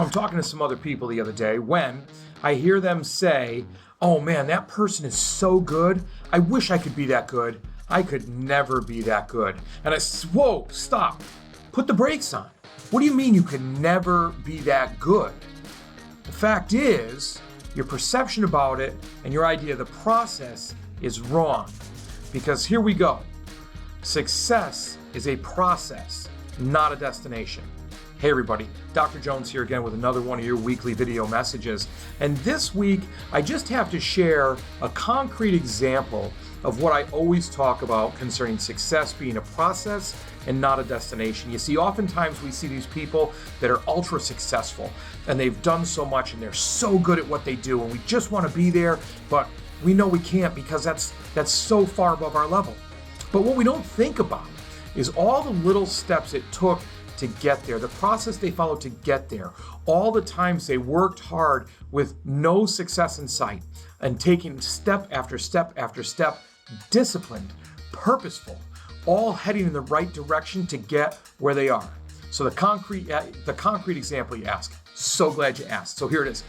I'm talking to some other people the other day when I hear them say, oh man, that person is so good. I wish I could be that good. I could never be that good. And I said, whoa, stop. Put the brakes on. What do you mean you could never be that good? The fact is, your perception about it and your idea of the process is wrong. Because here we go. Success is a process, not a destination. Hey everybody, Dr. Jones here again with another one of your weekly video messages. And this week, I just have to share a concrete example of what I always talk about concerning success being a process and not a destination. You see, oftentimes we see these people that are ultra successful and they've done so much and they're so good at what they do and we just want to be there, but we know we can't because that's so far above our level. But what we don't think about is all the little steps it took to get there, the process they followed to get there, all the times they worked hard with no success in sight and taking step after step after step, disciplined, purposeful, all heading in the right direction to get where they are. So the concrete example you ask, so glad you asked. So here it is.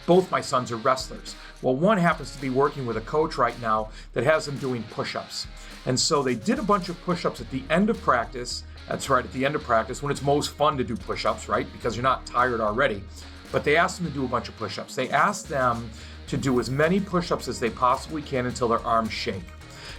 Both my sons are wrestlers. Well, one happens to be working with a coach right now that has them doing push-ups. And so they did a bunch of push-ups at the end of practice. That's right, at the end of practice when it's most fun to do push-ups, right? Because you're not tired already. But they asked them to do a bunch of push-ups. They asked them to do as many push-ups as they possibly can until their arms shake.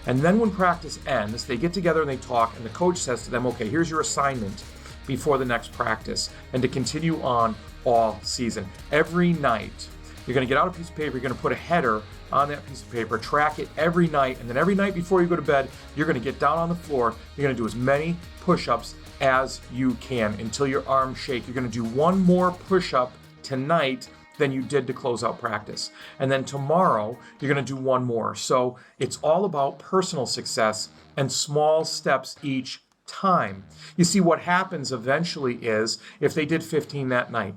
And then when practice ends, they get together and they talk, and the coach says to them, okay, here's your assignment before the next practice, and to continue on all season. Every night, you're gonna get out a piece of paper, you're gonna put a header on that piece of paper, track it every night, and then every night before you go to bed, you're gonna get down on the floor, you're gonna do as many push-ups as you can until your arms shake. You're gonna do one more push-up tonight than you did to close out practice. And then tomorrow, you're gonna do one more. So it's all about personal success and small steps each time. You see, what happens eventually is, if they did 15 that night,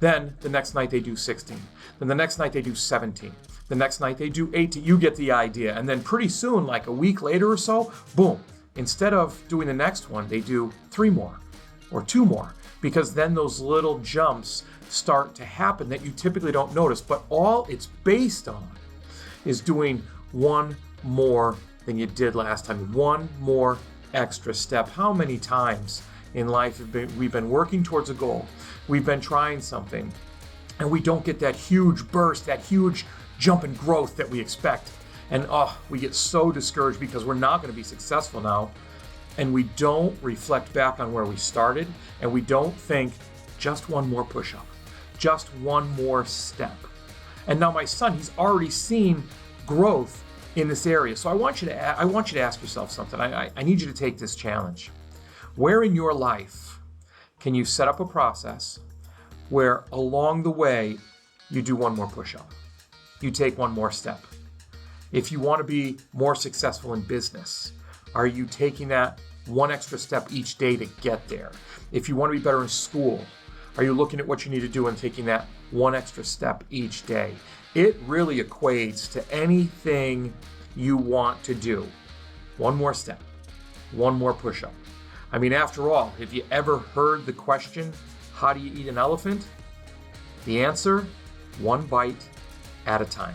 then the next night they do 16. Then the next night they do 17. The next night they do 18. You get the idea. And then pretty soon, like a week later or so, boom, instead of doing the next one, they do 3 more or 2 more, because then those little jumps start to happen that you typically don't notice. But all it's based on is doing one more than you did last time, one more extra step. How many times in life we've been working towards a goal, we've been trying something, and we don't get that huge burst, that huge jump in growth that we expect. And we get so discouraged because we're not going to be successful now. And we don't reflect back on where we started, and we don't think just one more push-up, just one more step. And now my son, he's already seen growth in this area. So I want you to ask yourself something. I need you to take this challenge. Where in your life can you set up a process where along the way you do one more push-up, you take one more step? If you want to be more successful in business, are you taking that one extra step each day to get there? If you want to be better in school, are you looking at what you need to do and taking that one extra step each day? It really equates to anything you want to do. One more step, one more push-up. I mean, after all, have you ever heard the question, how do you eat an elephant? The answer, one bite at a time.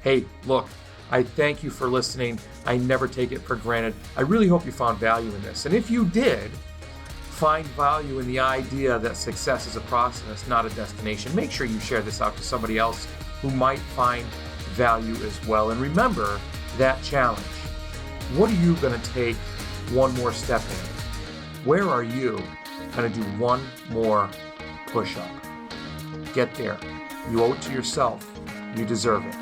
Hey, look, I thank you for listening. I never take it for granted. I really hope you found value in this. And if you did find value in the idea that success is a process, not a destination, make sure you share this out to somebody else who might find value as well. And remember that challenge. What are you going to take one more step in? Where are you going to do one more push-up? Get there. You owe it to yourself. You deserve it.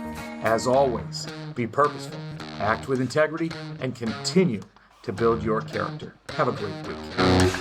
As always, be purposeful, act with integrity, and continue to build your character. Have a great week.